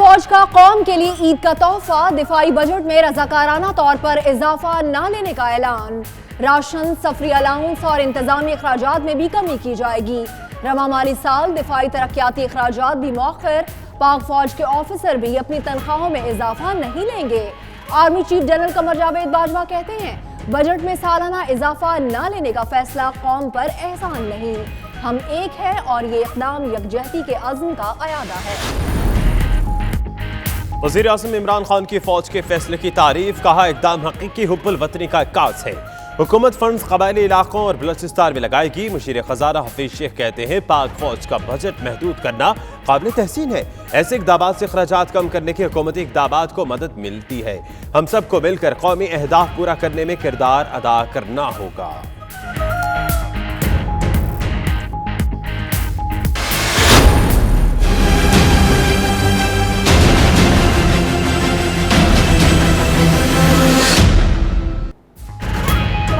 فوج کا قوم کے لیے عید کا تحفہ، دفاعی بجٹ میں رضاکارانہ طور پر اضافہ نہ لینے کا اعلان۔ راشن، سفری الاؤنس اور انتظامی اخراجات میں بھی کمی کی جائے گی۔ رواں مالی سال دفاعی ترقیاتی اخراجات بھی مؤخر۔ پاک فوج کے آفیسر بھی اپنی تنخواہوں میں اضافہ نہیں لیں گے۔ Army chief general Qamar Javed Bajwa کہتے ہیں، بجٹ میں سالانہ اضافہ نہ لینے کا فیصلہ قوم پر احسان نہیں، ہم ایک ہے اور یہ اقدام یکجہتی کے عزم کا اعادہ ہے۔ وزیر اعظم عمران خان کی فوج کے فیصلے کی تعریف، کہا اقدام حقیقی حب الوطنی کا عکاس ہے۔ حکومت فنڈز قبائلی علاقوں اور بلوچستان میں لگائے گی۔ مشیر خزانہ حفیظ شیخ کہتے ہیں، پاک فوج کا بجٹ محدود کرنا قابل تحسین ہے۔ ایسے اقدامات سے اخراجات کم کرنے کے حکومتی اقدامات کو مدد ملتی ہے۔ ہم سب کو مل کر قومی اہداف پورا کرنے میں کردار ادا کرنا ہوگا۔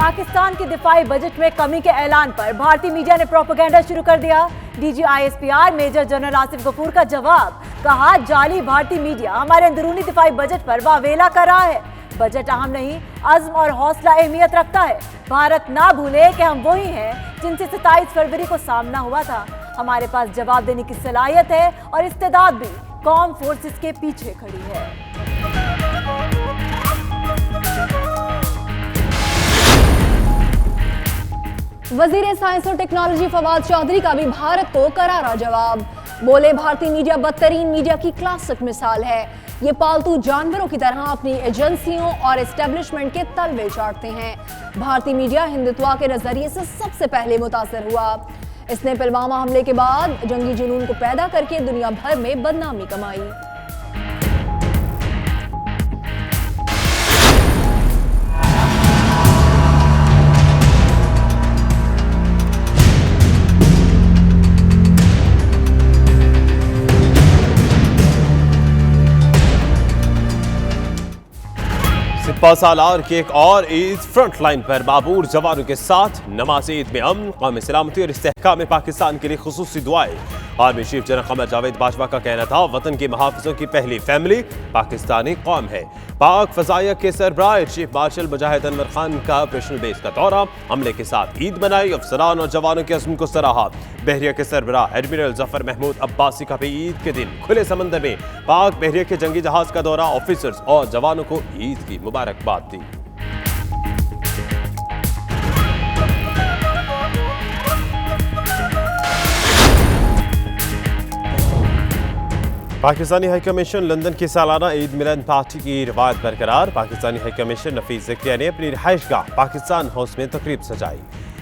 پاکستان کے دفاعی بجٹ میں کمی کے اعلان پر بھارتی میڈیا نے پروپیگنڈا شروع کر دیا۔ D G I S P R Major General Asif Ghafoor کا جواب، کہا جعلی بھارتی میڈیا ہمارے اندرونی دفاعی بجٹ پر واویلا کر رہا ہے۔ بجٹ اہم نہیں، عزم اور حوصلہ اہمیت رکھتا ہے۔ بھارت نہ بھولے کہ ہم وہی ہیں جن سے 27 فروری کو سامنا ہوا تھا۔ ہمارے پاس جواب دینے کی صلاحیت ہے اور استعداد بھی۔ قوم فورسز کے پیچھے کھڑی ہے۔ وزیر سائنس اور ٹیکنالوجی فواد چودھری کا بھی بھارت کو کرارا جواب، بولے بھارتی میڈیا بدترین میڈیا کی کلاسک مثال ہے۔ یہ پالتو جانوروں کی طرح اپنی ایجنسیوں اور اسٹیبلشمنٹ کے تلوے چاٹتے ہیں۔ بھارتی میڈیا ہندوتوا کے نظریے سے سب سے پہلے متاثر ہوا۔ اس نے پلوامہ حملے کے بعد جنگی جنون کو پیدا کر کے دنیا بھر میں بدنامی کمائی۔ سپہ سالار کی ایک اور عید، فرنٹ لائن پر معمور جوانوں کے ساتھ نماز عید میں امن، قومی سلامتی اور استحکام پاکستان کے لیے خصوصی دعائیں۔ Army chief general Qamar Javed Bajwa کا کہنا تھا، وطن کے محافظوں کی پہلی فیملی پاکستانی قوم ہے۔ پاک فضائیہ کے سربراہ ایئر چیف مارشل مجاہد انور خان کا آپریشنل بیس کا دورہ، عملے کے ساتھ عید منائی، افسران اور جوانوں کے عزم کو سراہا۔ بحریہ کے سربراہ ایڈمرل ظفر محمود عباسی کا بھی عید کے دن کھلے سمندر میں پاک بحریہ کے جنگی جہاز کا دورہ، آفیسرز اور جوانوں کو عید کی مبارکباد دی۔ پاکستانی ہائی کمیشن لندن کی سالانہ عید ملن پارٹی کی روایت برقرار۔ پاکستانی ہائی کمیشن نفیس زکریہ نے اپنی رہائش گاہ پاکستان ہاؤس میں تقریب سجائی۔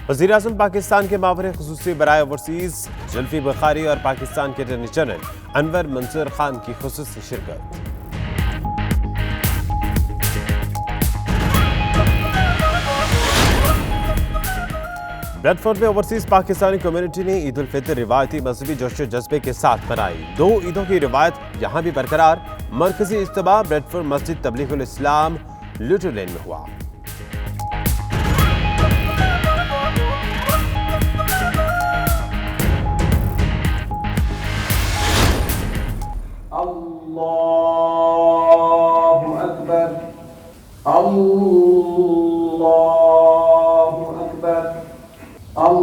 وزیر اعظم پاکستان کے مامور خصوصی برائے اوورسیز زلفی بخاری اور پاکستان کے اٹارنی جنرل انور منصور خان کی خصوصی شرکت۔ بریڈ فورڈ میں اوورسیز پاکستانی کمیونٹی نے عید الفطر روایتی مذہبی جوش و جذبے کے ساتھ منائی۔ 2 عیدوں کی روایت یہاں بھی برقرار۔ مرکزی اجتماع بریڈ فورڈ مسجد تبلیغ الاسلام لٹر لین میں ہوا۔ اللہ اکبر، اللہ اکبر، اللہ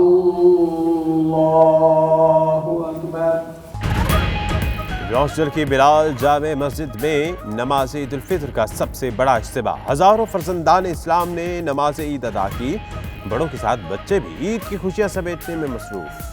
اکبر۔ روشن کی بلال جامع مسجد میں نماز عید الفطر کا سب سے بڑا اجتماع، ہزاروں فرزندان اسلام نے نماز عید ادا کی۔ بڑوں کے ساتھ بچے بھی عید کی خوشیاں سمیٹنے میں مصروف۔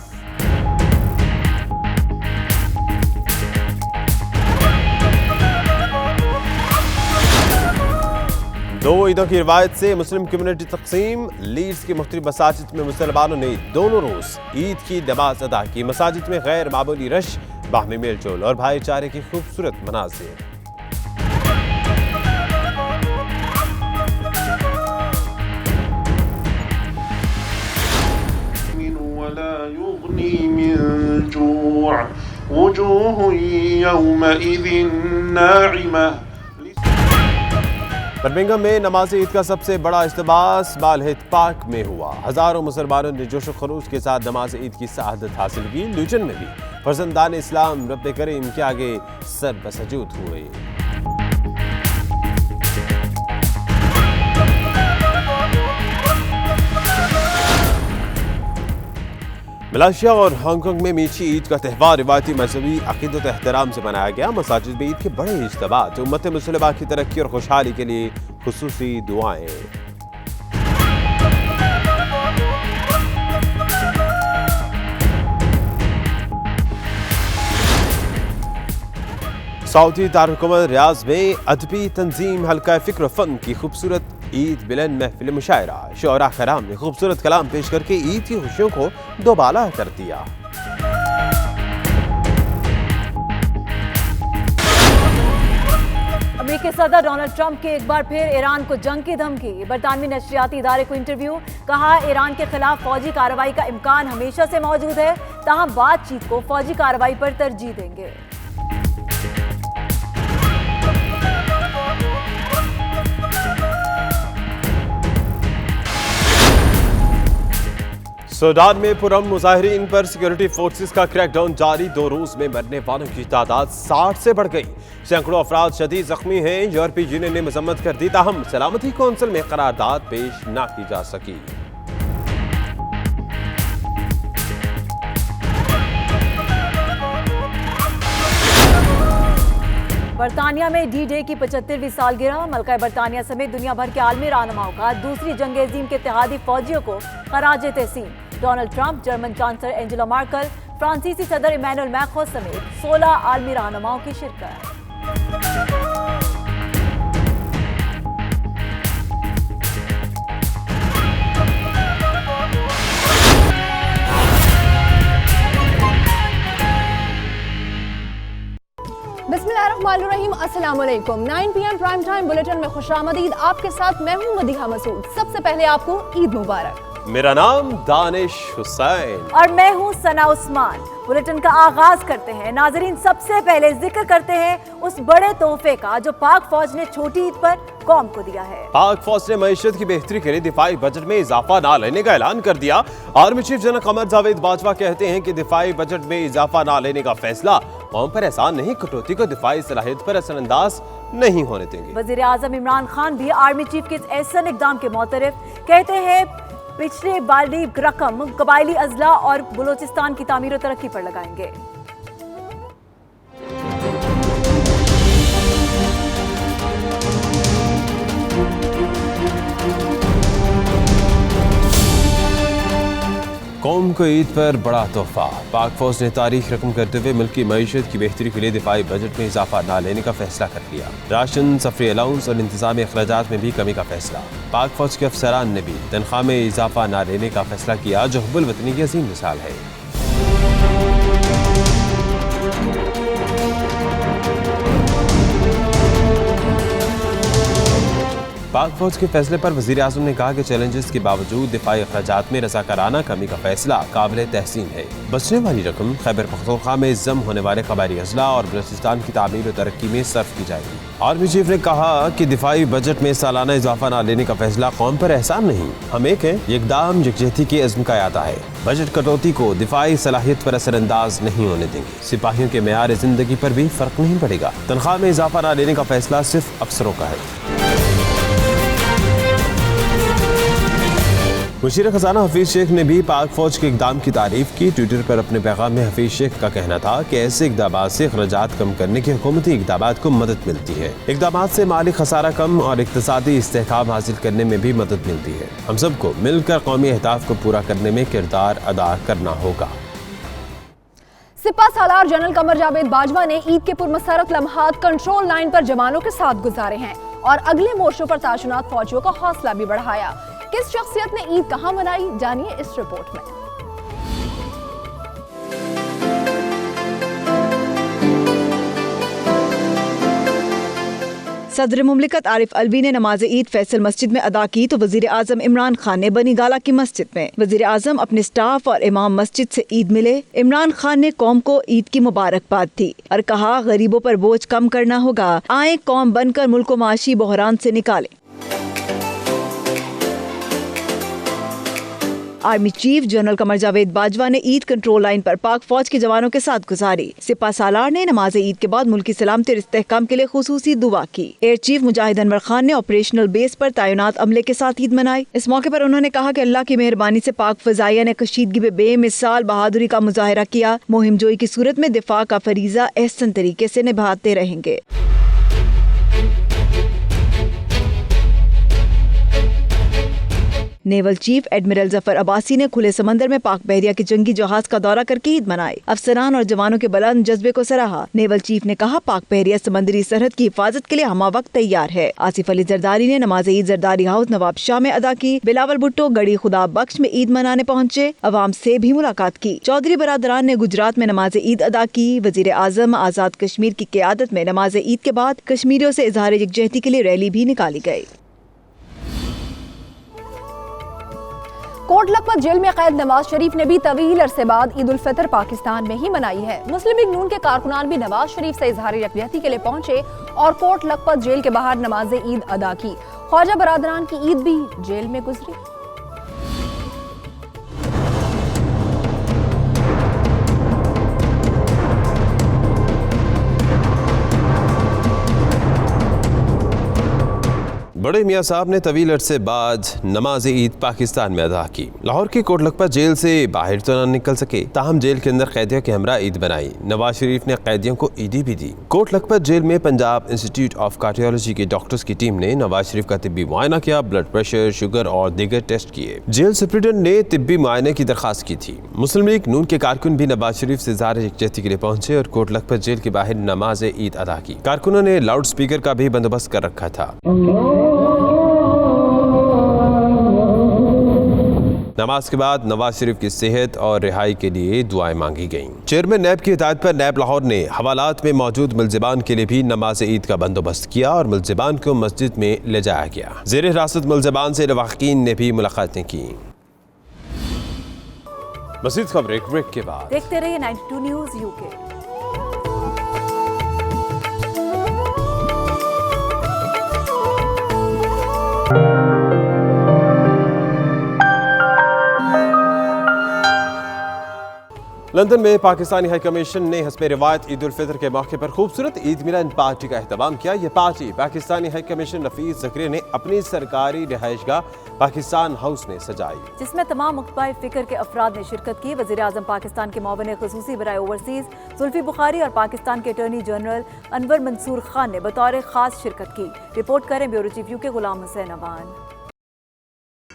2 عیدوں کی روایت سے مسلم کمیونٹی تقسیم، لیڈز کی مختلف مساجد میں مسلمانوں نے دونوں روز عید کی نماز ادا کی۔ مساجد میں غیر معمولی رش، باہمی میل جول اور بھائی چارے کی خوبصورت مناظر۔ ولا يغني من جوع وجوه يومئذ ناعمة۔ برمنگھم میں نماز عید کا سب سے بڑا اجتماع سمالہٹ پارک میں ہوا۔ ہزاروں مسلمانوں نے جوش و خروش کے ساتھ نماز عید کی سعادت حاصل کی۔ لیوٹن میں بھی फर्जंदान इस्लाम रब करीम के आगे सर बसजूद हुए। मलेशिया और हांगकांग में मीठी ईद का त्यौहार रिवायती मजहबी अकीदत एहतराम से मनाया गया। मसाजिद में ईद के बड़े इज्तिमात, उम्मत मुस्लिमा की तरक्की और खुशहाली के लिए खुसूसी दुआएं। सऊदी दारुल रियाज में अदबी तंजीम हल्का फिक्र फन की खूबसूरत ईद मिलन महफिल मुशायरा। शुअरा कराम ने खूबसूरत कलाम पेश करके ईद की खुशियों को दोबाला कर दिया। अमेरिकी सदर डोनाल्ड ट्रंप के एक बार फिर ईरान को जंग की धमकी। बरतानवी नशरियाती इदारे को इंटरव्यू, कहा ईरान के खिलाफ फौजी कार्रवाई का इम्कान हमेशा से मौजूद है, ताहम बातचीत को फौजी कार्रवाई पर तरजीह देंगे। सूडान में पुरअमन मुजाहिरीन पर सिक्योरिटी फोर्सेस का क्रैकडाउन जारी। 2 रोज में मरने वालों की तादाद 60 से बढ़ गई। सैकड़ों अफराद शदीद जख्मी हैं। यूरोपीय यूनियन ने मजम्मत कर दी, ताहम सलामती कौंसिल में करारदाद पेश न की जा सकी। बरतानिया में डी डे की 75वीं सालगिरह। मलका बरतानिया समेत दुनिया भर के आलमी रहनुमाओं का दूसरी जंग अजीम के इत्तेहादी फौजियों को खराज तहसीन। Donald Trump, German chancellor Angela Merkel, फ्रांसीसी सदर इमैनुअल मैक्रों समेत 16 आलमी रहनुमाओं की शिरकत। बिस्मिल्लाहिर्रहमानिर्रहीम, अस्सलाम वालेकुम। 9 PM प्राइम टाइम बुलेटिन में खुशामदीद। आपके साथ मैं हूं मदीहा मसूद। सबसे पहले आपको ईद मुबारक। मेरा नाम दानिश हुसैन और मैं हूं सना उस्मान। बुलेटिन का आगाज करते हैं। नाजरीन, सबसे पहले जिक्र करते हैं उस बड़े तोहफे का जो पाक फौज ने छोटी ईद पर कौम को दिया है। पाक फौज ने मईशत की बेहतरी के लिए दिफाई बजट में इजाफा न लेने का ऐलान कर दिया। Army chief general Qamar Javed Bajwa कहते हैं कि दिफाई बजट में इजाफा न लेने का फैसला कौम पर एहसान नहीं, कटौती को दिफाई सलाहियत पर असरअंदाज नहीं होने देंगे। वजीर आजम इमरान खान भी आर्मी चीफ के इस ऐसा इकदाम के मोतरफ, कहते हैं पिछले वाली रकम कबायली अजला और बलोचिस्तान की तामीर और तरक्की पर लगाएंगे। कौम को ईद पर बड़ा तोहफा। पाक फौज ने तारीख रकम करते हुए मुल्क की मईशत की बेहतरी के लिए दिफाई बजट में इजाफा न लेने का फैसला कर लिया। राशन, सफरी अलाउंस और इंतजामी अखराजात में भी कमी का फैसला। पाक फौज के अफसरान ने भी तनख्वाह में इजाफा न लेने का फैसला किया, जो हुब्बुल वतनी की अजीम मिसाल है। पाक फौज के फैसले पर वजीर आज़म ने कहा कि चैलेंजेस के बावजूद दिफाई अखराजात में रज़ाकाराना कमी का फैसला काबिल तहसीन है। बचने वाली रकम खैबर पख्तूनख्वा में जम होने वाले कबायली अजला और बलूचिस्तान की तामीर और तरक्की में सर्फ की जाएगी। आर्मी चीफ ने कहा कि दिफाई बजट में सालाना इजाफा न लेने का फैसला कौम पर एहसान नहीं, हम एक है, इक़दाम यकजहती के अज़्म का यादा है। बजट कटौती को दिफाई सलाहियत पर असरअंदाज नहीं होने देंगे। सिपाहियों के मेयार जिंदगी पर भी फर्क नहीं पड़ेगा। तनख्वाह में इजाफा न लेने का फैसला सिर्फ अफसरों का है। वज़ीर खजाना हफीज शेख ने भी पाक फौज के इक़दाम की तारीफ की। ट्विटर पर अपने पैगाम में हफीज शेख का कहना था कि ऐसे इक़दामात से अखराजात कम करने की हुकूमती इक़दामात को मदद मिलती है। इक़दामात से माली खसारा कम और इक़्तिसादी इस्तेहकाम हासिल करने में भी मदद मिलती है। हम सबको मिलकर कौमी अहदाफ को पूरा करने में किरदार अदा करना होगा। सिपा सालार जनरल कमर जावेद बाजवा ने ईद के पुरमसरत लम्हात कंट्रोल लाइन पर जवानों के साथ गुजारे हैं और अगले मोर्चों पर ताशुनात फौजियों का हौसला भी बढ़ाया। किस शख्सियत ने ईद कहां मनाई, जानिए इस रिपोर्ट में। सदर मुमलिकत आरिफ अलवी ने नमाज ईद फैसल मस्जिद में अदा की तो वजीर आजम इमरान खान ने बनी गाला की मस्जिद में। वजीर आजम अपने स्टाफ और इमाम मस्जिद से ईद मिले। इमरान खान ने कौम को ईद की मुबारकबाद दी और कहा गरीबों पर बोझ कम करना होगा, आए कौम बनकर मुल्क को माशी बहरान से निकालें। Army chief general Qamar Javed Bajwa ने ईद कंट्रोल लाइन पर पाक फौज के जवानों के साथ गुजारी। सिपा सालार ने नमाज ईद के बाद मुल्क की सलामती और इस्तेहकाम के लिए खुसूसी दुआ की। एयर चीफ मुजाहिद अनवर खान ने ऑपरेशनल बेस पर तैनात अमले के साथ ईद मनाई। इस मौके पर उन्होंने कहा कि अल्लाह की मेहरबानी से पाक फजाइया ने कशीदगी में बेमिसाल बहादुरी का मुजाहिरा किया। मुहिम जोई की सूरत में दिफा का फरीजा एहसन तरीके से निभाते रहेंगे। Naval chief admiral Zafar Abbasi ने खुले समंदर में पाक बहरिया के जंगी जहाज का दौरा करके ईद मनाई। अफसरान और जवानों के बुलंद जज्बे को सराहा। नेवल चीफ ने कहा, पाक बहरिया समंदरी सरहद की हिफाजत के लिए हमा वक्त तैयार है। आसिफ अली जरदारी ने नमाज ईद जरदारी हाउस नवाब शाह में अदा की। बिलावल भुट्टो गढ़ी खुदा बख्श में ईद मनाने पहुँचे, अवाम से भी मुलाकात की। चौधरी बरादरान ने गुजरात में नमाज ईद अदा की। वजीर आजम आजाद कश्मीर की क़यादत में नमाज ईद के बाद कश्मीरियों से इजहार यकजहती के लिए रैली भी निकाली गई। कोट लखपत जेल में कैद नवाज शरीफ ने भी तवील अरसे बाद ईद उल फितर पाकिस्तान में ही मनाई है। मुस्लिम लीग नून के कारकुनान भी नवाज शरीफ से इजहार यकजहती के लिए पहुंचे और कोट लखपत जेल के बाहर नमाज ईद अदा की। ख्वाजा बरादरान की ईद भी जेल में गुजरी। बड़े मियाँ साहब ने तवील अरसे बाद नमाज ईद पाकिस्तान में अदा की। लाहौर की कोट लखपत जेल से बाहर तो न निकल सके, ताहम जेल के अंदर कैदियों के हमरा ईद बनाई। नवाज शरीफ ने कैदियों को ईदी भी दी। कोट लखपत जेल में पंजाब इंस्टीट्यूट ऑफ कार्डियोलॉजी के डॉक्टर्स की टीम ने नवाज शरीफ का तिब्बी मुआयना किया, ब्लड प्रेशर, शुगर और दीगर टेस्ट किए। जेल सुप्रिटेंडेंट ने तिब्बी मुआयने की दरखास्त की थी। मुस्लिम लीग नून के कारकुन भी नवाज शरीफ से इजहार यकजहती के लिए पहुंचे और कोट लखपत जेल के बाहर नमाज ईद अदा की। कारकुनों ने लाउड स्पीकर का भी बंदोबस्त कर रखा था। नमाज के बाद नवाज शरीफ की सेहत और रिहाई के लिए दुआएं मांगी गईं। चेयरमैन नैब की हिदायत पर नैब लाहौर ने हवालात में मौजूद मुल्जिमान के लिए भी नमाज ईद का बंदोबस्त किया और मुल्जिमान को मस्जिद में ले जाया गया। ज़ेर हिरासत मुल्जिमान से लवाहकीन ने भी मुलाकातें की। मज़ीद खबरें ब्रेक के बाद देखते रहिए 92 न्यूज़ यूके। लंदन में पाकिस्तानी हाई कमीशन ने हस्ब रिवायत ईद उल फितर के मौके पर खूबसूरत ईद मिलन पार्टी का एहतमाम किया। यह पार्टी पाकिस्तानी हाई कमीशन नफीस ज़करिया ने अपनी सरकारी रिहाइशगाह पाकिस्तान हाउस में सजाई, जिसमें तमाम मुख्तालिफ फिक्र के अफराद ने शिरकत की। वज़ीर आज़म पाकिस्तान के मुआविन ख़ुसूसी बराए ओवरसीज़ जुल्फी बुखारी और पाकिस्तान के अटॉर्नी जनरल अनवर मंसूर खान ने बतौर ख़ास शिरकत की। रिपोर्ट करें bureau chief UK Ghulam Hussain Awan.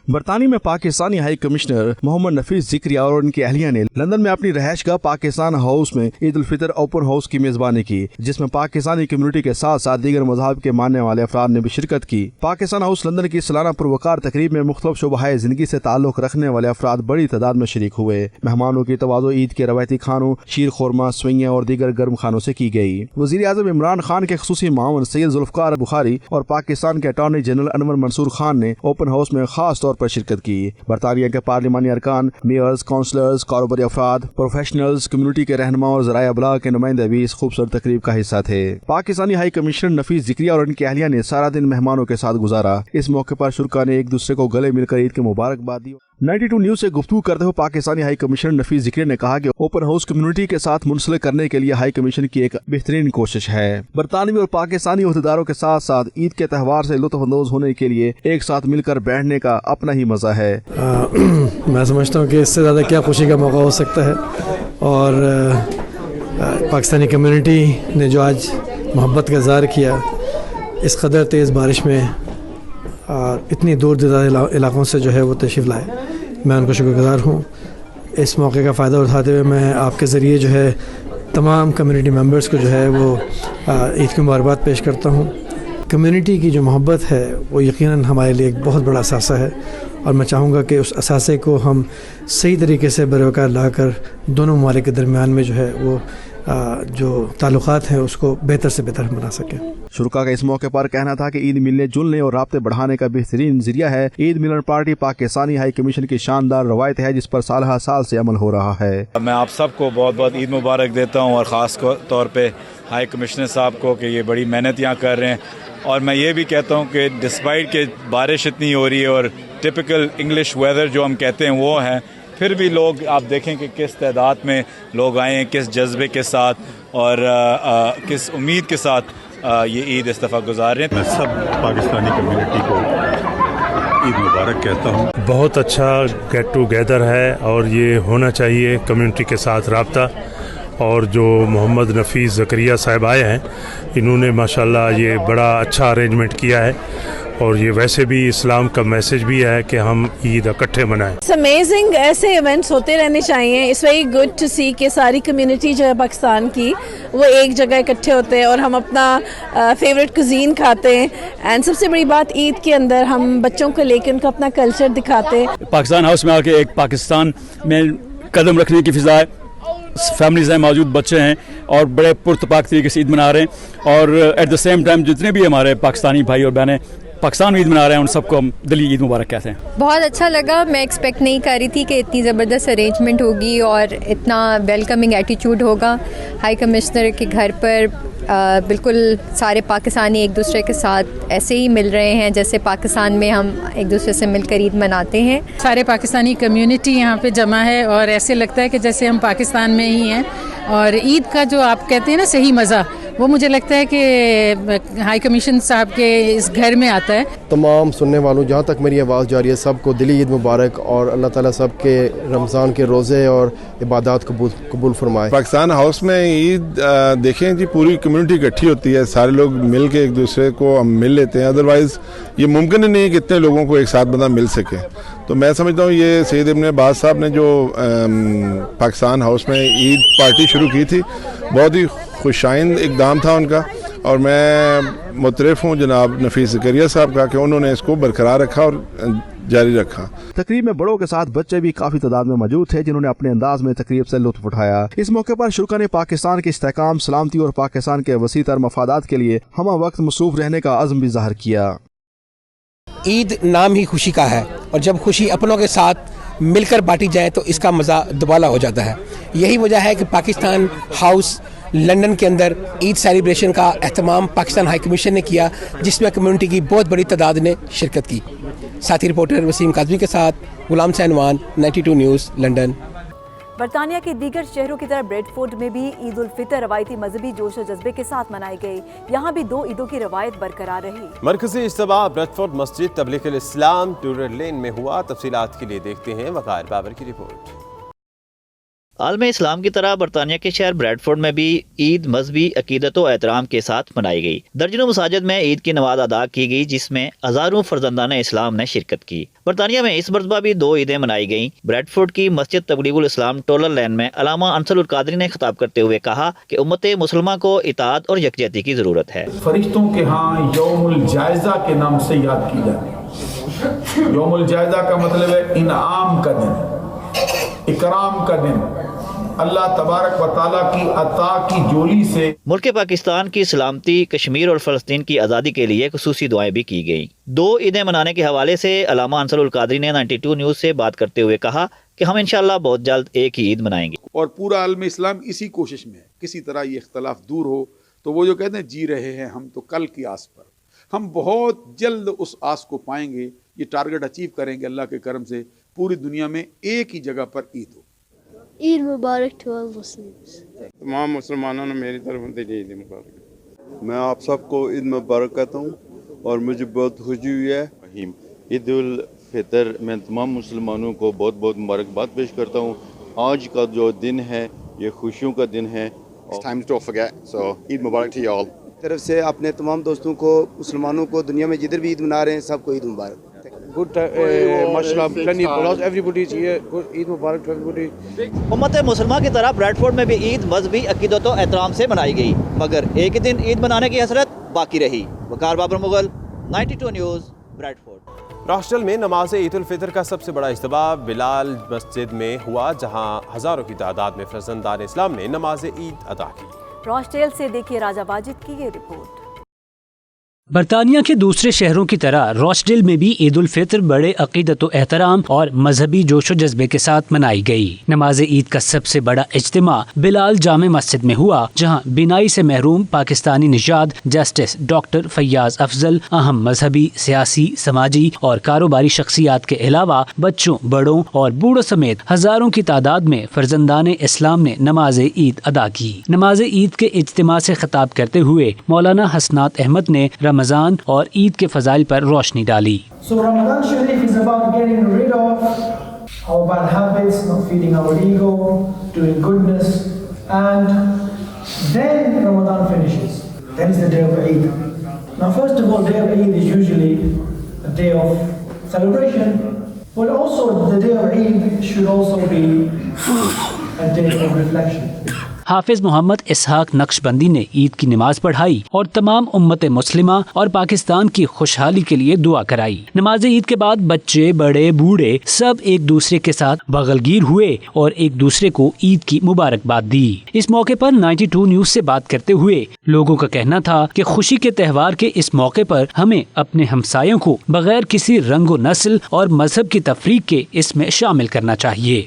बरतानी में पाकिस्तानी हाई कमिश्नर मोहम्मद नफीस ज़िक्रिया और उनकी अहलिया ने लंदन में अपनी रहायशगाह पाकिस्तान हाउस में ईद उल फितर ओपन हाउस की मेजबानी की, जिसमें पाकिस्तानी कम्युनिटी के साथ साथ दीगर मज़हब के मानने वाले अफराद ने भी शिरकत की। पाकिस्तान हाउस लंदन की सालाना पुरवकार तकरीब में मुख्तलिफ शोबाए जिंदगी से ताल्लुक रखने वाले अफराद बड़ी तादाद में शरीक हुए। मेहमानों की तवाज़ो ईद के रवायती खानों, शीर खोरमा, सवैयाँ और दीगर गर्म खानों से की गई। वज़ीर आज़म इमरान खान के ख़ुसूसी मामून सैयद जुल्फ़िकार बुखारी और पाकिस्तान के अटॉर्नी जनरल अनवर मंसूर खान ने ओपन हाउस में खास तौर पर शिरकत की। बरतानिया के पार्लिमानी अरकान, मेयर्स, काउंसलर्स, कारोबारी अफराद, प्रोफेशनल्स, कम्युनिटी के रहनुमा और ज़राए अबलाग के नुमाइंदे भी इस खूबसूरत तकरीब का हिस्सा थे। पाकिस्तानी हाई कमिश्नर नफीस ज़िक्रिया और उनकी अहलिया ने सारा दिन मेहमानों के साथ गुजारा। इस मौके पर शुरका ने एक दूसरे को गले मिलकर ईद की मुबारकबाद दी। 92 न्यूज़ से गुफ्तगू करते हुए पाकिस्तानी हाई कमिश्नर नफीस ज़िक्रिया ने कहा कि ओपन हाउस कम्युनिटी के साथ मुंसलिक करने के लिए हाई कमीशन की एक बेहतरीन कोशिश है। बरतानवी और पाकिस्तानी ओहदेदारों के साथ साथ ईद के त्यौहार से लुत्फ़अंदोज़ होने के लिए एक साथ मिलकर बैठने का अपना ही मज़ा है। मैं समझता हूँ कि इससे ज़्यादा क्या खुशी का मौका हो सकता है। और पाकिस्तानी कम्युनिटी ने जो आज मोहब्बत का इज़हार किया इस कदर तेज़ बारिश में और इतनी दूर दराज इलाकों से जो है वो तशरीफ़ लाए, मैं उनको शुक्रगुज़ार हूँ। इस मौके का फ़ायदा उठाते हुए मैं आपके ज़रिए जो है तमाम कम्युनिटी मेंबर्स को जो है वो ईद की मुबारकबाद पेश करता हूँ। कम्युनिटी की जो मोहब्बत है वो यकीनन हमारे लिए एक बहुत बड़ा असासा है और मैं चाहूँगा कि उस असासे को हम सही तरीके से बरवकार लाकर दोनों ममालिक के दरमियान में जो है वो जो ताल्लुकात हैं उसको बेहतर से बेहतर बना सकें। शुरका का इस मौके पर कहना था कि ईद मिलने जुलने और राब्ते बढ़ाने का बेहतरीन जरिया है। ईद मिलन पार्टी पाकिस्तानी हाई कमीशन की शानदार रवायत है जिस पर साल हर साल से अमल हो रहा है। मैं आप सबको बहुत बहुत ईद मुबारक देता हूँ और ख़ास तौर पे हाई कमिश्नर साहब को कि ये बड़ी मेहनत यहाँ कर रहे हैं। और मैं ये भी कहता हूँ कि डिस्पाइट के बारिश इतनी हो रही है और टिपिकल इंग्लिश वेदर जो हम कहते हैं वो है, फिर भी लोग आप देखें कि किस तादाद में लोग आए हैं, किस जज्बे के साथ और किस उम्मीद के साथ ये ईद इस दफ़ा गुजार रहे हैं। मैं सब पाकिस्तानी कम्युनिटी को ईद मुबारक कहता हूँ। बहुत अच्छा गेट टुगेदर है और ये होना चाहिए कम्युनिटी के साथ रब्ता। और जो मोहम्मद नफ़ीस ज़करिया साहब आए हैं, इन्होंने माशाल्लाह ये बड़ा अच्छा अरेंजमेंट किया है और ये वैसे भी इस्लाम का मैसेज भी है कि हम ईद इकट्ठे मनाएं। इट्स अमेजिंग, ऐसे इवेंट्स होते रहने चाहिए। इट्स वेरी गुड टू सी कि सारी कम्युनिटी जो है पाकिस्तान की वो एक जगह इकट्ठे होते हैं और हम अपना फेवरेट कुजीन खाते हैं। एंड सबसे बड़ी बात, ईद के अंदर हम बच्चों को लेकर उनको अपना कल्चर दिखाते हैं। पाकिस्तान हाउस में आके एक पाकिस्तान में कदम रखने की फिजा है, फैमिलीज हैं, मौजूद बच्चे हैं और बड़े पुरतपाक तरीके से ईद मना रहे हैं। और एट द सेम टाइम जितने भी हमारे पाकिस्तानी भाई और बहनें पाकिस्तान में ईद मना रहे हैं, उन सबको हम दिली ईद मुबारक कहते हैं। बहुत अच्छा लगा, मैं एक्सपेक्ट नहीं कर रही थी कि इतनी ज़बरदस्त अरेंजमेंट होगी और इतना वेलकमिंग एटीट्यूड होगा। हाई कमिश्नर के घर पर बिल्कुल सारे पाकिस्तानी एक दूसरे के साथ ऐसे ही मिल रहे हैं जैसे पाकिस्तान में हम एक दूसरे से मिलकर ईद मनाते हैं। सारे पाकिस्तानी कम्युनिटी यहाँ पे जमा है और ऐसे लगता है कि जैसे हम पाकिस्तान में ही हैं। और ईद का जो आप कहते हैं ना सही मज़ा, वो मुझे लगता है कि हाई कमीशन साहब के इस घर में आता है। तमाम सुनने वालों, जहाँ तक मेरी आवाज़ जा रही है, सबको दिली ईद मुबारक और अल्लाह ताला सब के रमज़ान के रोज़े और इबादत कबूल फरमाए। पाकिस्तान हाउस में ईद देखें जी, पूरी कम्युनिटी इकट्ठी होती है, सारे लोग मिल के एक दूसरे को हम मिल लेते हैं। अदरवाइज़ ये मुमकिन ही नहीं है कि इतने लोगों को एक साथ बंदा मिल सके। तो मैं समझता हूँ ये सैयद इब्न अब्बास साहब ने जो पाकिस्तान हाउस में ईद पार्टी शुरू की थी, बहुत ही खुशाइंद इक़दाम था उनका और मैं मुतरफ़ हूँ जनाब नफ़ीस ज़करिया साहब का कि उन्होंने इसको बरकरार रखा और जारी रखा। तकरीब में बड़ों के साथ बच्चे भी काफी तादाद में मौजूद थे जिन्होंने अपने अंदाज में तकरीब से लुत्फ उठाया। इस मौके पर शुरा ने पाकिस्तान के इस्तेहकाम, सलामती और पाकिस्तान के वसी तर मफादात के लिए हम वक्त मसरूफ रहने का अज़्म भी ज़ाहिर किया। ईद नाम ही खुशी का है और जब खुशी अपनों के साथ मिलकर बांटी जाए तो इसका मज़ा दुबाला हो जाता है। यही वजह है कि पाकिस्तान हाउस लंदन के अंदर ईद सेलिब्रेशन का एहतमाम पाकिस्तान हाई कमीशन ने किया, जिसमें कम्युनिटी की बहुत बड़ी तादाद ने शिरकत की। साथी रिपोर्टर वसीम काजमी के साथ गुलाम सैनवान, 92 न्यूज़, लंदन। बरतानिया के दीगर शहरों की तरह ब्रेडफोर्ड में भी ईद उल फितर रवायती मजहबी जोश और जज्बे के साथ मनाई गई। यहाँ भी 2 ईदों की रवायत बरकरार रही। मरकजी इज्तिमा ब्रेडफोर्ड मस्जिद तबलीग इस्लाम टूरर लेन में हुआ। तफसीलात के लिए देखते हैं वक़ार बाबर की रिपोर्ट। आलम इस्लाम की तरह बरतानिया के शहर ब्रेडफोर्ड में भी ईद मजहबी अकीदत व एहतराम के साथ मनाई गई। दर्जनों मसाजिद में ईद की नमाज अदा की गई, जिसमें हजारों फर्जंदान इस्लाम ने शिरकत की। बरतानिया में इस मरतबा भी 2 ईदें मनाई गईं। ब्रेडफोर्ड की मस्जिद तबलीगुल इस्लाम टोलर लेन में अलामा अंसरुल कादरी ने खिताब करते हुए कहा कि उम्मत मुसलमान को इताअत और यकजहती की जरूरत है। फरिश्तों के यहाँ यौमुल जायजा के नाम से याद की जाती है। यौमुल जायजा का मतलब है इनाम का दिन, इकराम का दिन, अल्लाह तबारक व तआला की अता की जोली से। मुल्क पाकिस्तान की सलामती, कश्मीर और फ़लस्तीन की आज़ादी के लिए खुसूसी दुआएं भी की गई। 2 ईदें मनाने के हवाले से अलामा अंसरुल कादरी ने 92 न्यूज़ से बात करते हुए कहा कि हम इंशाअल्लाह बहुत जल्द एक ही ईद मनाएंगे। और पूरा आलम इस्लाम इसी कोशिश में है किसी तरह ये इख्तलाफ दूर हो। तो वो जो कहते हैं जी रहे हैं हम तो कल की आस पर, हम बहुत जल्द उस आस को पाएंगे, ये टारगेट अचीव करेंगे अल्लाह के करम से। पूरी दुनिया में एक ही जगह पर ईद हो। ईद मुबारक टू ऑल मुस्लिम्स। तमाम मुसलमानों ने मेरी तरफ से ईद मुबारक। मैं आप सबको ईद मुबारक कहता हूँ और मुझे बहुत खुशी हुई है। ईद उल फितर मैं तमाम मुसलमानों को बहुत बहुत मुबारकबाद पेश करता हूँ। आज का जो दिन है ये खुशियों का दिन है। ईद मुबारक टू ऑल। तरफ से अपने तमाम दोस्तों को, मुसलमानों को, दुनिया में जिधर भी ईद मना रहे हैं सबको ईद मुबारक। Good, mashallah, plenty of applause. Everybody is here. Good Eid Mubarak to everybody. उम्मत मुसलमान की तरह ब्रेडफोर्ड में भी ईद मजहबी अकीदत और एहतराम से मनाई गई, मगर एक ही दिन ईद मनाने की हसरत बाकी रही। वकार बाबर मुगल, 92 न्यूज़, ब्रेडफोर्ड। रॉस्टल में नमाज ईद उल फितर का सबसे बड़ा इज्तिमा बिलाल मस्जिद में हुआ, जहां हजारों की तादाद में फर्जंदान इस्लाम ने नमाज ईद अदा की। रॉस्टेल से देखिए राजा वाजिद की ये रिपोर्ट। برطانیہ کے دوسرے شہروں کی طرح روچڈیل میں بھی عید الفطر بڑے عقیدت و احترام اور مذہبی جوش و جذبے کے ساتھ منائی گئی۔ نماز عید کا سب سے بڑا اجتماع بلال جامع مسجد میں ہوا، جہاں بینائی سے محروم پاکستانی نژاد جسٹس ڈاکٹر فیاض افضل اہم مذہبی، سیاسی، سماجی اور کاروباری شخصیات کے علاوہ بچوں، بڑوں اور بوڑھوں سمیت ہزاروں کی تعداد میں فرزندان اسلام نے نماز عید ادا کی۔ نماز عید کے اجتماع سے خطاب کرتے ہوئے مولانا حسنات احمد نے رمضان اور عید کے فضائل پر روشنی ڈالی۔ So Ramadan Sharif is about getting rid of our bad habits, not feeding our ego, doing goodness, and then Ramadan finishes. Then is the day of Eid. Now first of all, day of Eid is usually a day of celebration, but also the day of Eid should also be a day of reflection. حافظ محمد اسحاق نقشبندی نے عید کی نماز پڑھائی اور تمام امت مسلمہ اور پاکستان کی خوشحالی کے لیے دعا کرائی۔ نماز عید کے بعد بچے، بڑے، بوڑھے سب ایک دوسرے کے ساتھ بغل گیر ہوئے اور ایک دوسرے کو عید کی مبارکباد دی۔ اس موقع پر 92 نیوز سے بات کرتے ہوئے لوگوں کا کہنا تھا کہ خوشی کے تہوار کے اس موقع پر ہمیں اپنے ہمسایوں کو بغیر کسی رنگ و نسل اور مذہب کی تفریق کے اس میں شامل کرنا چاہیے۔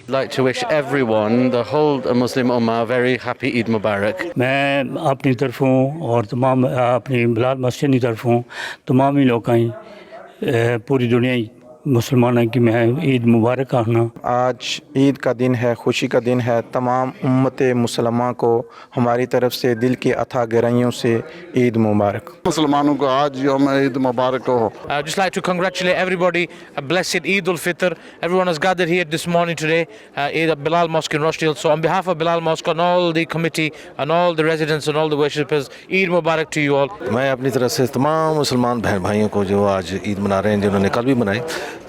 ہیپی عید مبارک۔ میں اپنی طرفوں اور تمام اپنی بلال مسجد کی طرفوں تمام ہی لوگوں پوری دنیا مسلمانوں کی میں عید مبارک کہنا۔ آج عید کا دن ہے، خوشی کا دن ہے، تمام امت مسلمہ کو ہماری طرف سے دل کی اتھا گہرائیوں سے عید مبارک۔ مسلمانوں کو آج یوم عید مبارک ہو۔ Just like to congratulate everybody, a blessed Eid al-Fitr. Everyone has gathered here this morning today, Eid at Bilal Mosque in Rochdale. So on behalf of Bilal Mosque and all the committee and all the residents and all the worshippers, Eid Mubarak to you all. میں اپنی طرف سے تمام مسلمان بہن بھائیوں کو جو آج عید منا رہے ہیں، جنہوں نے کل بھی منائی،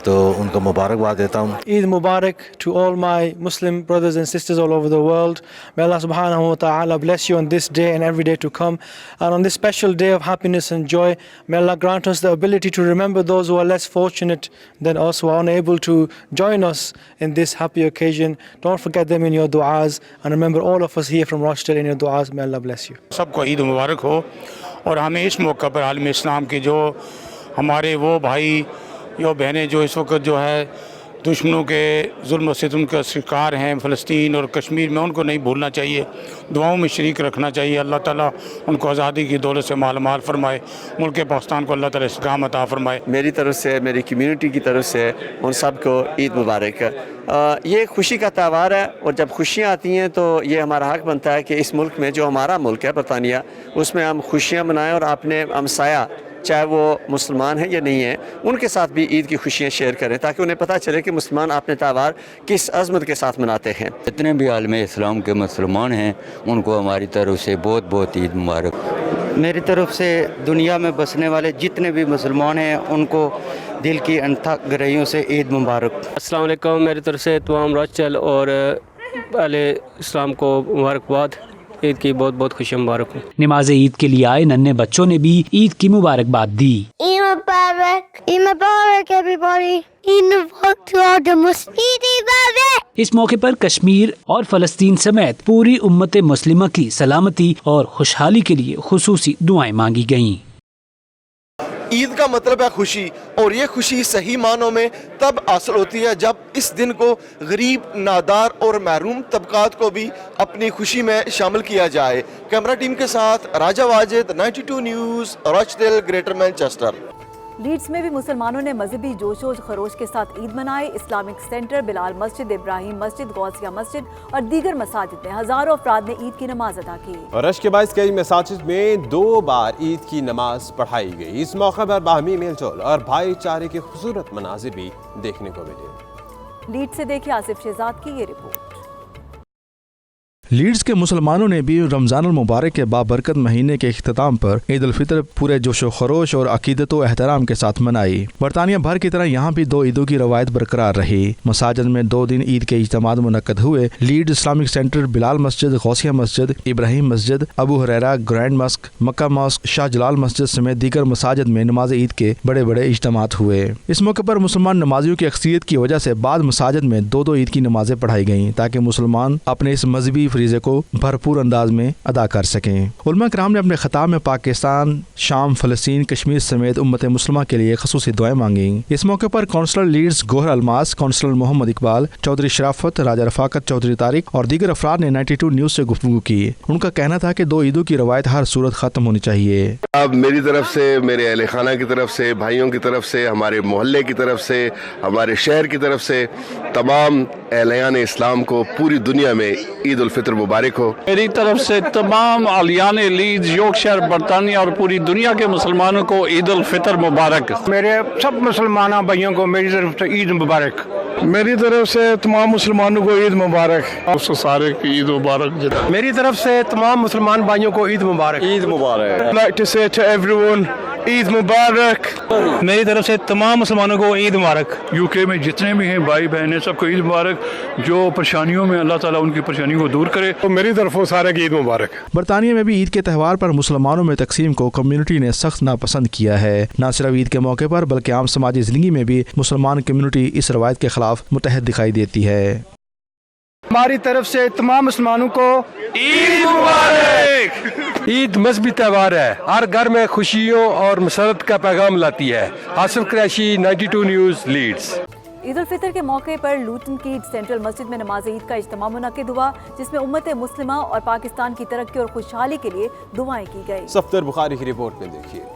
تو ان کو مبارکباد دیتا ہوں۔ Eid Mubarak to all my Muslim brothers and sisters all over the world. May Allah subhanahu wa ta'ala bless you on this day and every day to come. And on this special day of happiness and joy, may Allah grant us the ability to remember those who are less fortunate than us, who are unable to join us in this happy occasion. Don't forget them in your du'as and remember all of us here from Rochdale in your du'as. May Allah bless you. سب کو عید مبارک ہو، اور ہمیں اس موقع پر عالم اسلام کے جو ہمارے وہ بھائی یا بہنیں جو اس وقت جو ہے دشمنوں کے ظلم و ستم کا شکار ہیں فلسطین اور کشمیر میں، ان کو نہیں بھولنا چاہیے، دعاؤں میں شریک رکھنا چاہیے۔ اللہ تعالیٰ ان کو آزادی کی دولت سے مال مال فرمائے، ملک پاکستان کو اللہ تعالیٰ استحکام عطا فرمائے۔ میری طرف سے، میری کمیونٹی کی طرف سے ان سب کو عید مبارک۔ یہ خوشی کا تہوار ہے، اور جب خوشیاں آتی ہیں تو یہ ہمارا حق بنتا ہے کہ اس ملک میں جو ہمارا ملک ہے برطانیہ، اس میں ہم خوشیاں منائیں اور اپنے ہمسایہ چاہے وہ مسلمان ہیں یا نہیں ہیں ان کے ساتھ بھی عید کی خوشیاں شیئر کریں، تاکہ انہیں پتہ چلے کہ مسلمان اپنے تہوار کس عظمت کے ساتھ مناتے ہیں۔ جتنے بھی عالم اسلام کے مسلمان ہیں ان کو ہماری طرف سے بہت بہت عید مبارک۔ میری طرف سے دنیا میں بسنے والے جتنے بھی مسلمان ہیں ان کو دل کی انتھا گہرائیوں سے عید مبارک۔ السلام علیکم، میری طرف سے تمام روچل اور اہل اسلام کو مبارکباد، عید کی بہت بہت خوشیاں مبارک ہوں۔ نماز عید کے لیے آئے ننھے بچوں نے بھی عید کی مبارکباد دی۔ Eid Mubarak, Eid Mubarak every Eid Mubarak to all the Muslims, Eid Mubarak. اس موقع پر کشمیر اور فلسطین سمیت پوری امت مسلمہ کی سلامتی اور خوشحالی کے لیے خصوصی دعائیں مانگی گئیں۔ عید کا مطلب ہے خوشی، اور یہ خوشی صحیح معنوں میں تب حاصل ہوتی ہے جب اس دن کو غریب، نادار اور محروم طبقات کو بھی اپنی خوشی میں شامل کیا جائے۔ کیمرہ ٹیم کے ساتھ Raja Wajid, 92 news, Rochdale, Greater Manchester. Leeds میں بھی مسلمانوں نے مذہبی جوش و خروش کے ساتھ عید منائی۔ اسلامک سینٹر، بلال مسجد، ابراہیم مسجد، غوثیہ مسجد اور دیگر مساجد میں ہزاروں افراد نے عید کی نماز ادا کی۔ رش کے باعث کئی مساجد میں 2 بار عید کی نماز پڑھائی گئی۔ اس موقع پر باہمی میل جول اور بھائی چارے کے خوبصورت مناظر بھی دیکھنے کو ملے۔ لیڈ سے دیکھیں آصف شہزاد کی یہ رپورٹ۔ لیڈز کے مسلمانوں نے بھی رمضان المبارک کے بابرکت مہینے کے اختتام پر عید الفطر پورے جوش و خروش اور عقیدت و احترام کے ساتھ منائی۔ برطانیہ بھر کی طرح یہاں بھی 2 عیدوں کی روایت برقرار رہی۔ مساجد میں 2 دن عید کے اجتماعات منعقد ہوئے۔ لیڈز اسلامک سینٹر، بلال مسجد، غوثیہ مسجد، ابراہیم مسجد، ابو ہریرہ گرینڈ مسک، مکہ مسک، شاہ جلال مسجد سمیت دیگر مساجد میں نماز عید کے بڑے بڑے اجتماعات ہوئے۔ اس موقع پر مسلمان نمازیوں کی اکثریت کی وجہ سے بعض مساجد میں 2 عید کی نمازیں پڑھائی گئیں، تاکہ مسلمان اپنے اس مذہبی फरीज़े को भरपूर अंदाज में अदा कर सकें। उलमा किराम ने अपने खिताब में पाकिस्तान, शाम, फ़लस्तीन, कश्मीर समेत उम्मत मुस्लिमा के लिए ख़ुसूसी दुआएं मांगी। इस मौके पर councillor Leeds Gohar Almas, councillor Mohammad Iqbal, Chaudhry Sharafat, Raja Rafaqat, Chaudhary Tariq और दीगर अफराद ने 92 न्यूज़ से गुफ्तगू की। उनका कहना था कि 2 ईदों की रवायत हर सूरत ख़त्म होनी चाहिए। अब मेरी तरफ से, मेरे अहले खाना की तरफ से, भाइयों की तरफ से, हमारे मोहल्ले की तरफ से, हमारे शहर की तरफ से तमाम अहलियान इस्लाम को पूरी दुनिया में ईद उल फितर मुबारक हो। मेरी तरफ से तमाम अहलियान लीड्स, यॉर्कशायर, बरतानिया और पूरी दुनिया के मुसलमानों को ईद उल फितर मुबारक। मेरे सब मुसलमान भाइयों को मेरी तरफ से ईद मुबारक। मेरी तरफ से तमाम मुसलमानों को ईद मुबारक। आपको सारे की ईद मुबारक। मेरी तरफ से तमाम मुसलमान भाइयों को ईद मुबारक। ईद मुबारक। I'd like to say to everyone, Eid मुबारक। मेरी तरफ से तमाम मुसलमानों को ईद मुबारक। यूके में जितने भी हैं भाई बहनें, सबको ईद मुबारक। जो परेशानियों में अल्लाह ताला उनकी परेशानियों को दूर करे। तो मेरी तरफ सारे की ईद मुबारक। बरतानिया में भी ईद के त्यौहार पर मुसलमानों में तकसीम को कम्युनिटी ने सख्त नापसंद किया है। न सिर्फ ईद के मौके पर बल्कि आम समाजी जिंदगी में भी मुसलमान कम्युनिटी इस रवायत के खिलाफ मुतहद दिखाई देती है। हमारी तरफ से तमाम मुसलमानों को ईद मुबारक। ईद मजहबी त्यौहार है, हर घर में खुशियों और मसरत का पैगाम लाती है। Asif Qureshi, 92 news, Leeds. ईद उल फितर के मौके पर लूटन की सेंट्रल मस्जिद में नमाज ईद का इज्तिमा मुनक्किद हुआ, जिसमें उम्मत मुस्लिमा और पाकिस्तान की तरक्की और खुशहाली के लिए दुआएं की गई। सफदर बुखारी की रिपोर्ट में देखिए।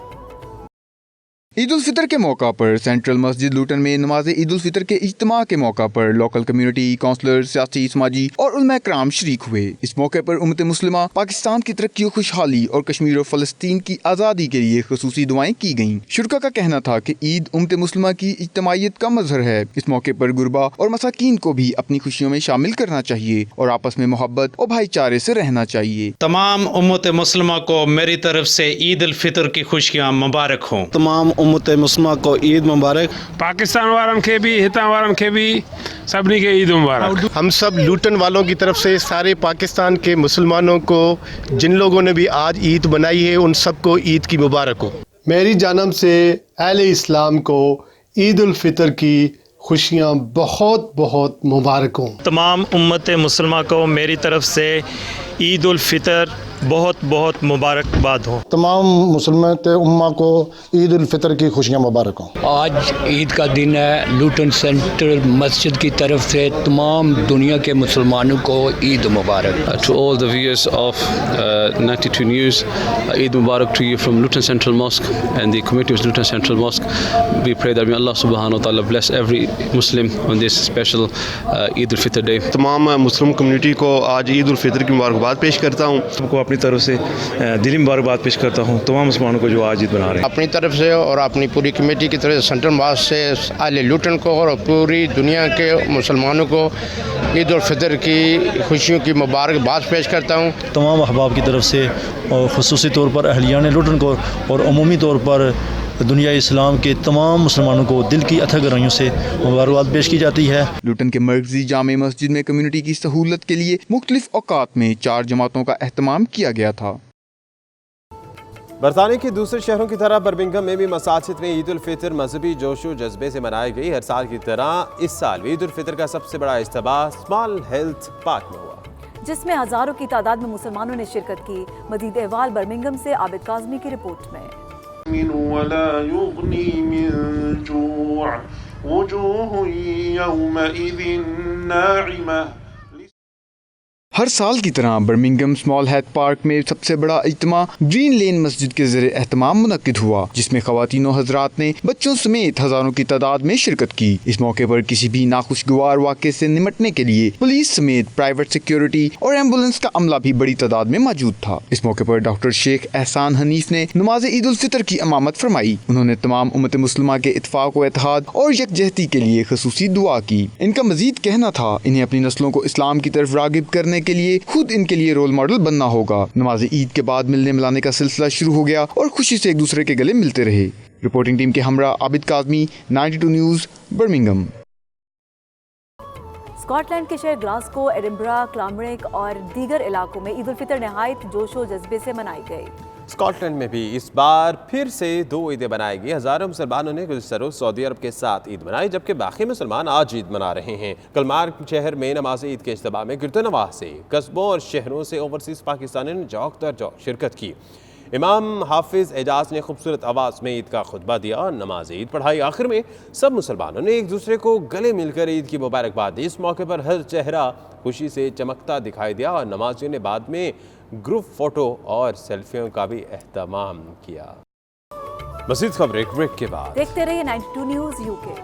ईद उल फितर के मौका पर सेंट्रल मस्जिद लूटन में नमाज ईद उल फितर के इज्तिमा के मौका पर लोकल कम्युनिटी, काउंसलर, सियासी, समाजी और उलमा कराम शरीक हुए। इस मौके पर उम्मत मुस्लिमा, पाकिस्तान की तरक्की और खुशहाली और कश्मीर और फलस्तीन की आज़ादी के लिए खुसूसी दुआएं की गयी। शुरका का कहना था कि ईद उम्मत मुस्लिमा की इज्तिमाइयत का मजहर है। इस मौके पर गुरबा और मसाकीन को भी अपनी खुशियों में शामिल करना चाहिए और आपस में मोहब्बत और भाईचारे से रहना चाहिए। तमाम उम्मत मुस्लिमा को मेरी तरफ से ईद उल फितर की खुशियाँ मुबारक हों। तमाम उम्मत मुस्लिमा को ईद मुबारक। पाकिस्तान वारन के भी, हिता वारन के भी, सबनी के ईद मुबारक। हम सब लूटन वालों की तरफ से सारे पाकिस्तान के मुसलमानों को, जिन लोगों ने भी आज ईद बनाई है, उन सबको ईद की मुबारक हो। मेरी जानब से अहले इस्लाम को ईद उल फितर की खुशियाँ बहुत बहुत मुबारक हों। तमाम उम्मत मुसलमा को मेरी तरफ से ईद उल फितर बहुत बहुत मुबारकबाद हो। तमाम मुसलमान उम्मा को ईद उल फितर की खुशियाँ मुबारक हों। आज ईद का दिन है। लूटन सेंट्रल मस्जिद की तरफ से तमाम दुनिया के मुसलमानों को ईद मुबारक। To all the viewers of 92 News, Eid Mubarak to you from Luton Central Mosque and the committee of Luton Central Mosque. We pray that may Allah subhanahu wa ta'ala bless every Muslim on this special Eid al-Fitr day. तमाम Muslim community को आज ईद उल फितर की मुबारकबाद पेश करता हूँ। सबको अपनी तरफ से दिली मुबारकबाद पेश करता हूँ तमाम मुसलमानों को जो आज ईद बना रहे हैं। अपनी तरफ से और अपनी पूरी कमेटी की तरफ से सेंट्रल मस्जिद से अहले लूटन को और पूरी दुनिया के मुसलमानों को ईद उल फितर की खुशियों की मुबारकबाद पेश करता हूँ। तमाम अहबाब की तरफ से और ख़ुसूसी तौर पर अहलियान लूटन को और अमूमी तौर पर दुनिया इस्लाम के तमाम मुसलमानों को दिल की अथक गहराइयों से मुबारकबाद पेश की जाती है। लूटन के मरकजी जामे मस्जिद में कम्युनिटी की सहूलत के लिए मुख्तलिफ औकात में 4 जमातों का एहतमाम किया गया था। बरतानिया के दूसरे शहरों की तरह बर्मिंघम में भी मसाजिद में ईद उल फितर मजहबी जोशो जज्बे से मनाई गई। हर साल की तरह इस साल ईद उल फितर का सबसे बड़ा इज्तिमा स्मॉल हेल्थ पार्क में हुआ, जिसमें हजारों की तादाद में मुसलमानों ने शिरकत की। मजीद अहवाल बर्मिंघम से आबिद काज़मी की रिपोर्ट में। वला युगनी मिन जूअ वजूह यौमइज़िन नाइमा। हर साल की तरह बर्मिंघम स्मॉल हेल्थ पार्क में सबसे बड़ा इज्तिमा ग्रीन लेन मस्जिद के ज़रिए एहतमाम मुनक्किद हुआ, जिसमें ख़वातीन और हज़रात ने बच्चों समेत हज़ारों की तादाद में शिरकत की। इस मौके पर किसी भी नाखुशगवार वाक़े से निमटने के लिए पुलिस समेत प्राइवेट सिक्योरिटी और एम्बुलेंस का अमला भी बड़ी तादाद में मौजूद था। इस मौके पर डॉक्टर शेख एहसान हनीफ ने नमाज ईद उल फितर की इमामत फरमाई। उन्होंने तमाम उम्मत मुस्लिमा के इत्फाक व इत्तेहाद और यकजहती के लिए ख़ुसूसी दुआ की। इनका मजीद कहना था इन्हें अपनी नस्लों को इस्लाम की तरफ रागिब करने के लिए खुद इनके लिए रोल मॉडल बनना होगा। नमाज ईद के बाद मिलने मिलाने का सिलसिला शुरू हो गया और खुशी से एक दूसरे के गले मिलते रहे। रिपोर्टिंग टीम के हमरा Abid Kazmi, 92 news, Birmingham. Scotland के शहर ग्लासगो, एडिनबरा, क्लामरिक और दीगर इलाकों में ईद उल फितर नहायत जोशो जज्बे से मनाई गई। اسکاٹ لینڈ میں بھی اس بار پھر سے 2 عیدیں منائی گئی. ہزاروں مسلمانوں نے گزشتہ روز سعودی عرب کے ساتھ عید منائی، جبکہ باقی مسلمان آج عید منا رہے ہیں. کل مارک شہر میں نماز عید کے اجتماع میں گرد و نواح سے قصبوں اور شہروں سے اوورسیز پاکستانیوں نے جوق در جوق شرکت کی. امام حافظ اعجاز نے خوبصورت آواز میں عید کا خطبہ دیا اور نماز عید پڑھائی. آخر میں سب مسلمانوں نے ایک دوسرے کو گلے مل کر عید کی مبارکباد دی. اس موقع پر ہر چہرہ خوشی سے چمکتا دکھائی دیا اور نمازیوں نے بعد میں گروپ فوٹو اور سیلفیوں کا بھی اہتمام کیا. مزید خبر ایک بریک کے بعد. دیکھتے رہیے 92 نیوز UK.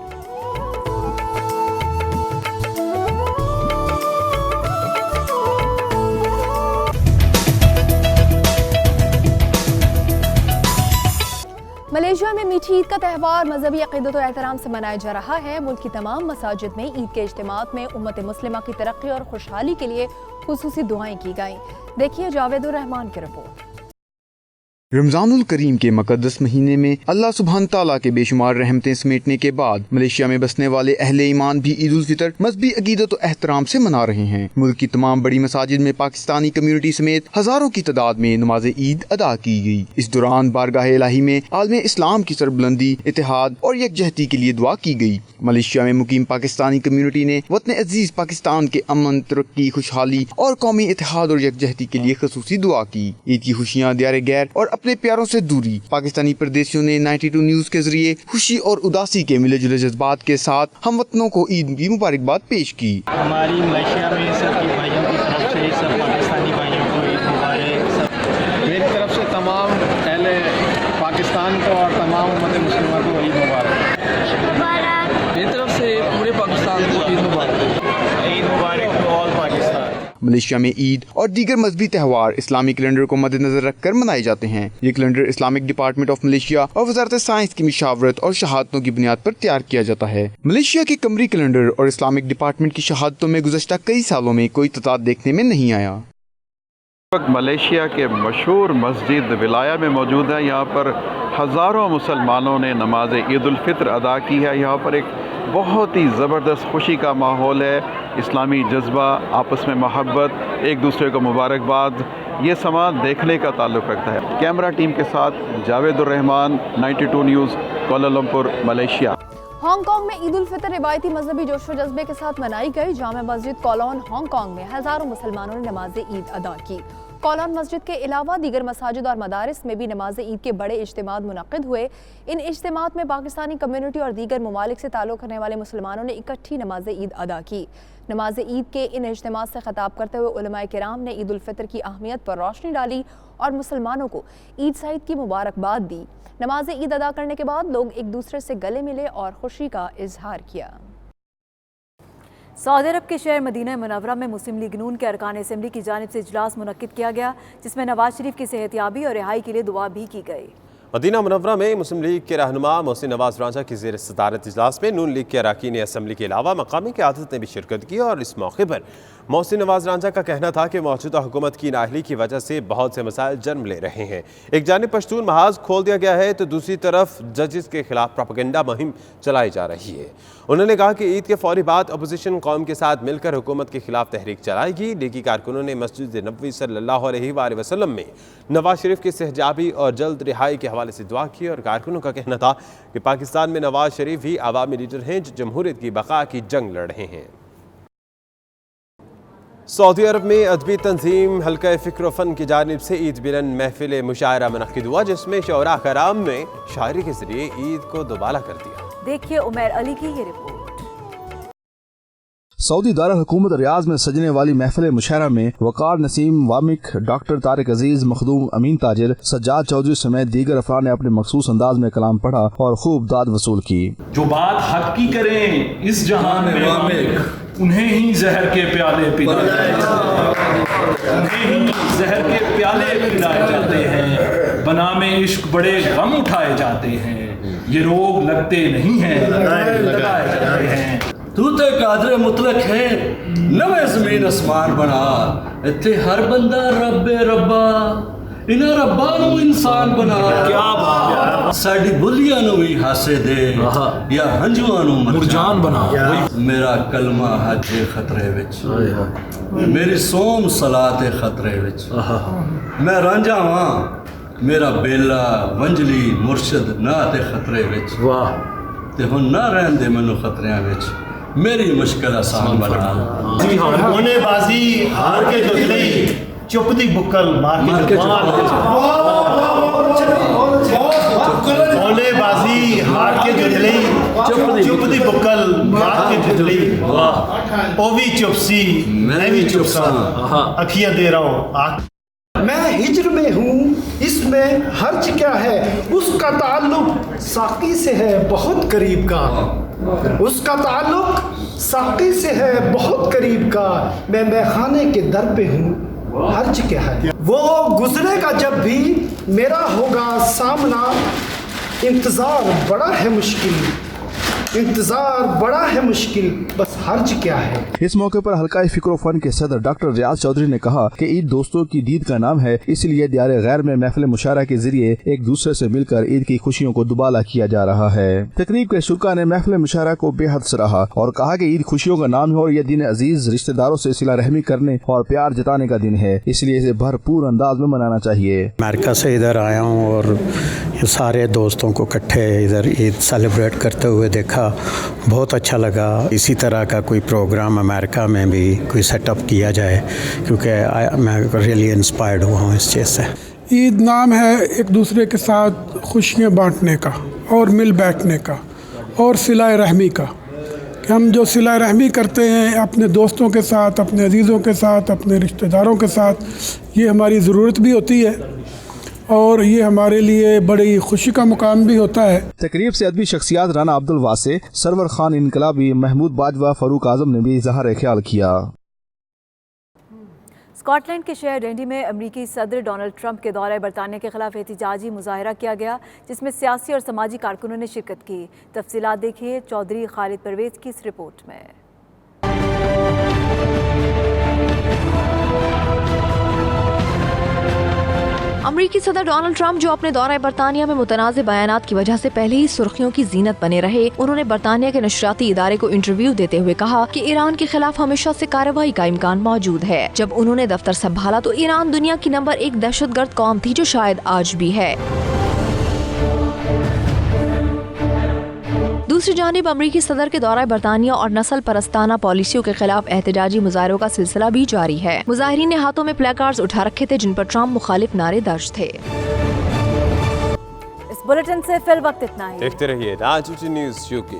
ملیشیا میں میٹھی عید کا تہوار مذہبی عقیدت و احترام سے منایا جا رہا ہے. ملک کی تمام مساجد میں عید کے اجتماعات میں امت مسلمہ کی ترقی اور خوشحالی کے لیے خصوصی دعائیں کی گئیں. دیکھیے جاوید الرحمان کی رپورٹ. رمضان الکریم کے مقدس مہینے میں اللہ سبحانہ تعالیٰ کے بے شمار رحمتیں سمیٹنے کے بعد ملیشیا میں بسنے والے اہل ایمان بھی عید الفطر مذہبی عقیدت و احترام سے منا رہے ہیں. ملک کی تمام بڑی مساجد میں پاکستانی کمیونٹی سمیت ہزاروں کی تعداد میں نماز عید ادا کی گئی. اس دوران بارگاہ الہی میں عالم اسلام کی سربلندی، اتحاد اور یکجہتی کے لیے دعا کی گئی. ملیشیا میں مقیم پاکستانی کمیونٹی نے وطن عزیز پاکستان کے امن، ترقی، خوشحالی اور قومی اتحاد اور یکجہتی کے لیے خصوصی دعا کی. عید کی خوشیاں دیار غیر اور اپنے پیاروں سے دوری. پاکستانی پردیسیوں نے 92 نیوز کے ذریعے خوشی اور اداسی کے ملے جلے جذبات کے ساتھ ہم وطنوں کو عید کی مبارکباد پیش کی. ہماری ملیشیا میں سب کی بھائیوں کی طرف سے سب پاکستانی بھائیوں کو عید مبارک. میری طرف سے تمام اہل پاکستان کو اور تمام امت مسلمہ کو عید مبارک. میری طرف سے پورے پاکستان کو عید Mubarak. Eid Mubarak to all Pakistan. Malaysia میں عید اور دیگر مذہبی تہوار اسلامی کیلنڈر کو مد نظر رکھ کر منائے جاتے ہیں. یہ calendar Islamic department of Malaysia اور وزارت سائنس کی مشاورت اور شہادتوں کی بنیاد پر تیار کیا جاتا ہے. ملیشیا کے قمری کیلنڈر اور اسلامک ڈپارٹمنٹ کی شہادتوں میں گزشتہ کئی سالوں میں کوئی تضاد دیکھنے میں نہیں آیا. ملیشیا کے مشہور مسجد ولایا میں موجود ہے. یہاں پر ہزاروں مسلمانوں نے نماز عید الفطر ادا کی ہے. یہاں پر ایک بہت ہی زبردست خوشی کا ماحول ہے. اسلامی جذبہ، آپس میں محبت، ایک دوسرے کو مبارکباد، یہ سما دیکھنے کا تعلق رکھتا ہے. کیمرہ ٹیم کے ساتھ Javed al Rahman, 92 news, Kuala Lumpur, Malaysia. Hong Kong میں عید الفطر روایتی مذہبی جوش و جذبے کے ساتھ منائی گئی. Jama Masjid Cologne Hong Kong میں ہزاروں مسلمانوں نے نماز عید ادا کی. کولون مسجد کے علاوہ دیگر مساجد اور مدارس میں بھی نماز عید کے بڑے اجتماعات منعقد ہوئے. ان اجتماعات میں پاکستانی کمیونٹی اور دیگر ممالک سے تعلق رکھنے والے مسلمانوں نے اکٹھی نماز عید ادا کی. نماز عید کے ان اجتماعات سے خطاب کرتے ہوئے علماء کرام نے عید الفطر کی اہمیت پر روشنی ڈالی اور مسلمانوں کو عید سعید کی مبارکباد دی. نماز عید ادا کرنے کے بعد لوگ ایک دوسرے سے گلے ملے اور خوشی کا اظہار کیا. سعودی عرب کے شہر مدینہ منورہ میں مسلم لیگ نون کے ارکان اسمبلی کی جانب سے اجلاس منعقد کیا گیا، جس میں نواز شریف کی صحت یابی اور رہائی کے لیے دعا بھی کی گئی. مدینہ منورہ میں مسلم لیگ کے رہنما محسن نواز رانجھا کی زیر صدارت اجلاس میں نون لیگ کے اراکین اسمبلی کے علاوہ مقامی قیادت نے بھی شرکت کی اور اس موقع پر محسن نواز رانجھا کا کہنا تھا کہ موجودہ حکومت کی نااہلی کی وجہ سے بہت سے مسائل جنم لے رہے ہیں. ایک جانب پشتون محاذ کھول دیا گیا ہے تو دوسری طرف ججز کے خلاف پروپیگنڈا مہم چلائی جا رہی ہے. انہوں نے کہا کہ عید کے فوری بعد اپوزیشن قوم کے ساتھ مل کر حکومت کے خلاف تحریک چلائے گی. لیگی کارکنوں نے مسجد نبوی صلی اللہ علیہ وآلہ وسلم میں نواز شریف کی صحت یابی اور جلد رہائی کے حوالے سے دعا کی اور کارکنوں کا کہنا تھا کہ پاکستان میں نواز شریف ہی عوامی لیڈر ہیں جو جمہوریت کی بقا کی جنگ لڑ رہے ہیں. سعودی عرب میں ادبی تنظیم حلقہ فکر و فن کی جانب سے عید ملن محفل مشاعرہ منعقد ہوا، جس میں شعراء کرام نے شاعری کے ذریعے عید کو دوبالا کر دیا. دیکھیے عمیر علی کی یہ رپورٹ. سعودی دارالحکومت ریاض میں سجنے والی محفل مشاعرہ میں وقار نسیم وامک، ڈاکٹر طارق عزیز، مخدوم امین تاجر، سجاد چودھری سمیت دیگر افراد نے اپنے مخصوص انداز میں کلام پڑھا اور خوب داد وصول کی. جو بات حق کی کریں اس جہان میں وامک، انہیں ہی زہر کے پیالے پلائے جاتے ہیں، بنام عشق بڑے غم اٹھائے جاتے ہیں، یہ روگ لگتے نہیں ہیں لگائے جاتے ہیں. تو تے قادر مطلق ہے نوے زمین اسمان بنا، اتھے ہر بندہ رب ربا، انہاں ربا نو انسان بنا. کیا بات، ساڈی بلیاں نو بھی ہاسے دے یا ہنجواں نو مرجان بنا. میرا کلمہ حج خطرے وچ، میری سوم صلاۃ خطرے وچ. میں رانجھا ہاں मेरा बेला वंजली मुर्शद ना ते खतरे विच वाह ते हुण ना रहन दे मैनू खतरियां विच मेरी मुश्किल आसान बना जी हाँ ओने बाजी हार के जुतली चुप दी बुक्कल मार के ओने बाजी हार के जुतली चुप दी बुक्कल मार के जुतली वाह ओ भी चुप सी मैं भी चुप सा अखियां दे रहा हूं मैं हिज्र में हूँ इसमें हर्ज क्या है उसका ताल्लुक साकी से है बहुत करीब का उसका ताल्लुक साकी से है बहुत करीब का मैं मैखाने के दर पे हूँ हर्ज क्या है वो गुजरेगा जब भी मेरा होगा सामना इंतज़ार बड़ा है मुश्किल इंतजार बड़ा है मुश्किल बस हर्ज क्या है। इस मौके पर हल्का फिक्र फन के सदर डॉक्टर रियाज चौधरी ने कहा कि ईद दोस्तों की दीद का नाम है, इसलिए दियारे गैर में महफिल मुशारा के जरिए एक दूसरे से मिलकर ईद की खुशियों को दुबाला किया जा रहा है। तकरीब के शुरा ने महफिल मुशारा को बेहद सराहा और कहा कि ईद खुशियों का नाम है और यह दिन अजीज रिश्तेदारों से सिला रहमी करने और प्यार जताने का दिन है, इसलिए इसे भरपूर अंदाज में मनाना चाहिए। अमेरिका से इधर आया हूँ और सारे दोस्तों को इकट्ठे इधर ईद सेलिब्रेट करते हुए देखा, बहुत अच्छा लगा। इसी तरह का कोई प्रोग्राम अमेरिका में भी कोई सेटअप किया जाए क्योंकि मैं रियली इंस्पायर्ड हुआ हूँ इस चीज़ से। ईद नाम है एक दूसरे के साथ खुशियाँ बांटने का और मिल बैठने का और सिला रहमी का, कि हम जो सिला रहमी करते हैं अपने दोस्तों के साथ, अपने अजीज़ों के साथ, अपने रिश्तेदारों के साथ, ये हमारी ज़रूरत भी होती है और ये हमारे लिए बड़ी खुशी का मुकाम भी होता है। तकरीब से अदबी शख्सियात राना अब्दुल वासे, सरवर खान इनकलाबी, महमूद बाजवा, फरूक आजम ने भी इजहार ख्याल किया। स्कॉटलैंड के शहर डंडी में अमरीकी सदर डोनाल्ड ट्रंप के दौरे बरतानिया के खिलाफ एहतजाजी मुजाहरा किया गया, जिसमें सियासी और समाजी कारकुनों ने शिरकत की। तफसीलात देखिए चौधरी खालिद परवेज की इस रिपोर्ट में। अमरीकी सदर डोनाल्ड ट्रंप जो अपने दौरे बरतानिया में मुतनाज़ बयानात की वजह से पहले ही सुर्खियों की जीनत बने रहे, उन्होंने बरतानिया के नशरियाती इदारे को इंटरव्यू देते हुए कहा कि ईरान के खिलाफ हमेशा से कार्रवाई का इम्कान मौजूद है। जब उन्होंने दफ्तर संभाला तो ईरान दुनिया की नंबर 1 दहशतगर्द कौम थी, जो शायद आज भी है। दूसरी जानिब अमरीकी सदर के दौरा बरतानिया और नस्ल परस्ताना पॉलिसियों के खिलाफ एहतजाजी मुजाहरों का सिलसिला भी जारी है। मुजाहिरीन ने हाथों में प्लेकार्ड्स उठा रखे थे जिन पर ट्रंप मुखालिफ नारे दर्ज थे। इस बुलेटिन से फिल वक्त इतना ही। देखते रहिए राजूची न्यूज़ यूके।